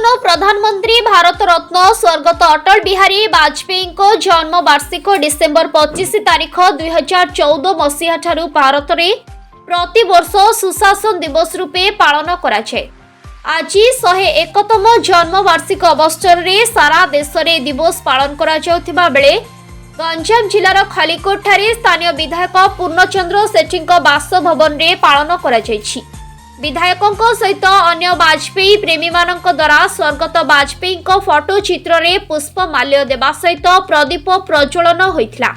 पूर्वतन प्रधानमंत्री भारत रत्न स्वर्गत अटल बिहारी वाजपेयी को जन्म वार्षिक डिसेम्बर 25 तारीख 2014 मसीहा ठारू भारत में प्रति वर्ष सुशासन दिवस रूपे पालन कराए। आज 101तम जन्म वार्षिक अवसर में सारा देश में दिवस पालन करा बेले गंजाम जिलार खलिकोट ठारे स्थानीय विधायक पूर्णचंद्र सेठी बासभवन में पालन कराଯାଇଛି। विधायकों सहित अन्य वाजपेयी प्रेमी मानक द्वारा स्वर्गत वाजपेयी फोटो चित्र रे पुष्प माल्य देवा सहित प्रदीप प्रज्वलन होइथिला।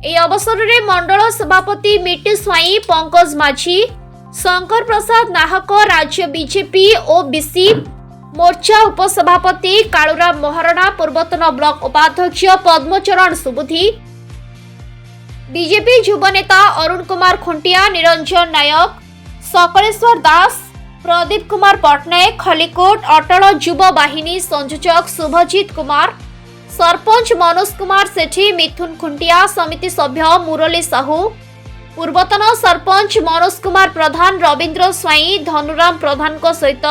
एही अवसर में मंडल सभापति मिट्टू स्वाई, पंकज माझी, शंकर प्रसाद नाहक, राज्य बीजेपी ओबीसी मोर्चा उपसभापति कालुराम महारणा, पूर्वतन ब्लॉक उपाध्यक्ष पद्मचरण सुबुधी, बीजेपी युव नेता अरुण कुमार खुंटिया, निरंजन नायक, सकलेश्वर दास, प्रदीप कुमार पटनायक, खलिकोट अटल युव वाहिनी संयोजक शुभजीत कुमार, सरपंच मनोज कुमार सेठी, मिथुन खुंटिया, समिति सभ्य मुरली साहू, पूर्वतन सरपंच मनोज कुमार प्रधान, रवींद्र स्वाई, धनुराम प्रधान सहित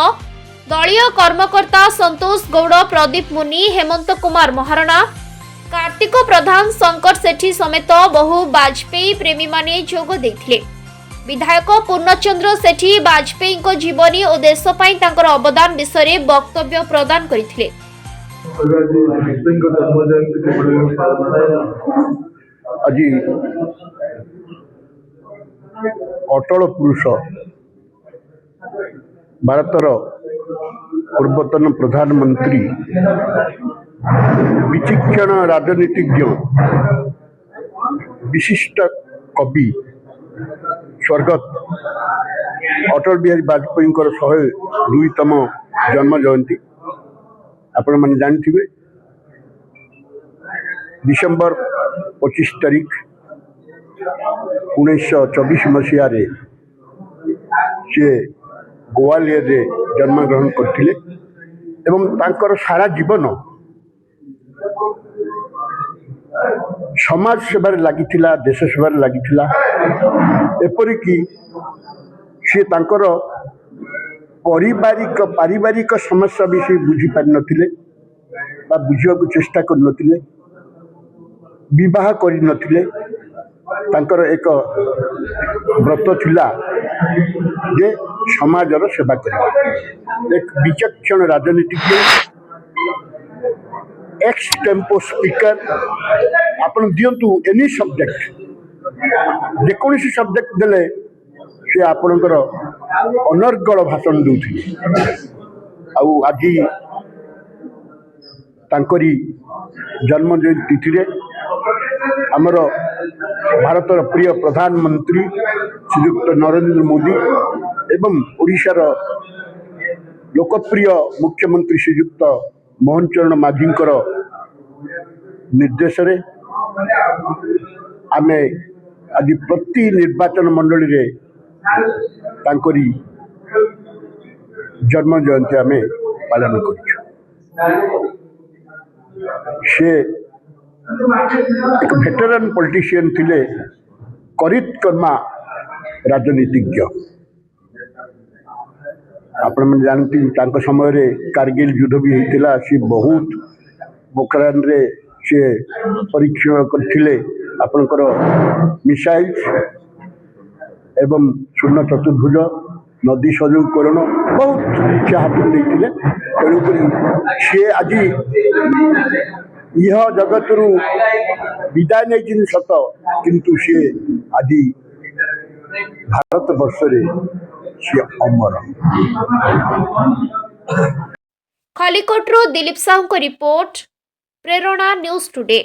दलीय कर्मकर्ता संतोष गौड़, प्रदीप मुनि, हेमंत कुमार महारणा, कार्तिक प्रधान, शंकर सेठी समेत बहु वाजपेयी प्रेमी माने जोग देथिले। विधायक पूर्णचंद्र सेठी वाजपेयी जीवनी और देश पई तांकर अवदान विषय वक्तव्य प्रदान करथिले। आज अटल पुरुष भारतर पूर्वतन प्रधानमंत्री विचक्षण राजनीतिज्ञ विशिष्ट कवि स्वर्गत अटल बिहारी वाजपेयी 102तम जन्म जयंती आपण मैंने जानते। डिसेम्बर 25 तारीख 1924 मसीह से ग्वालियर रे जन्म ग्रहण करथिले एवं तांकर सारा जीवन समाज सेवार लागिथिला, देश सेवार लागिथिला। एपरिकी से तांकर पारिवारिक समस्या भी से बुझी पारि नथिले बा बुझिବାକୁ चेष्टा कर नथिले, विवाह करि नथिले। तांकर एक व्रत थिला जे समाजर सेवा करबा। एक विचक्षण राजनीतिज्ञ, एक्स टेम्पो स्पीकर, आपण दियंतु एनी सब्जेक्ट जेकोसी सब्जेक्ट देले से आपणकर अनर्गल भाषण दूथिले। आउ आज तांकरी जन्म जयंती तिथि आमर भारतर प्रिय प्रधानमंत्री श्रीयुक्त नरेंद्र मोदी एवं ओडिशार लोकप्रिय मुख्यमंत्री श्रीयुक्त मोहन चरण माझींकर निर्देश रे आमे आज प्रति निर्वाचन मंडली रे तांकरी जन्म जयंती आमे पालन करिछु। से एक वेटरन पॉलिटिशियन थिले, करित कर्मा राजनीतिज्ञ। आपण मन जानती तांको समय रे कारगिल युद्ध भी होइतिला। से बहुत पोखरान रे से परीक्षण करथिले आपनकर मिसाइल एवं शून्य चतुर्भुज नदी सहयोगकरण बहुत हाथ देते। तेणुक सी आज यह जगत रु विदाय नहीं सत, किंतु सी आज भारत वर्ष रे सी अमर। खलिकोट दिलीप साहू को रिपोर्ट, प्रेरणा न्यूज टुडे।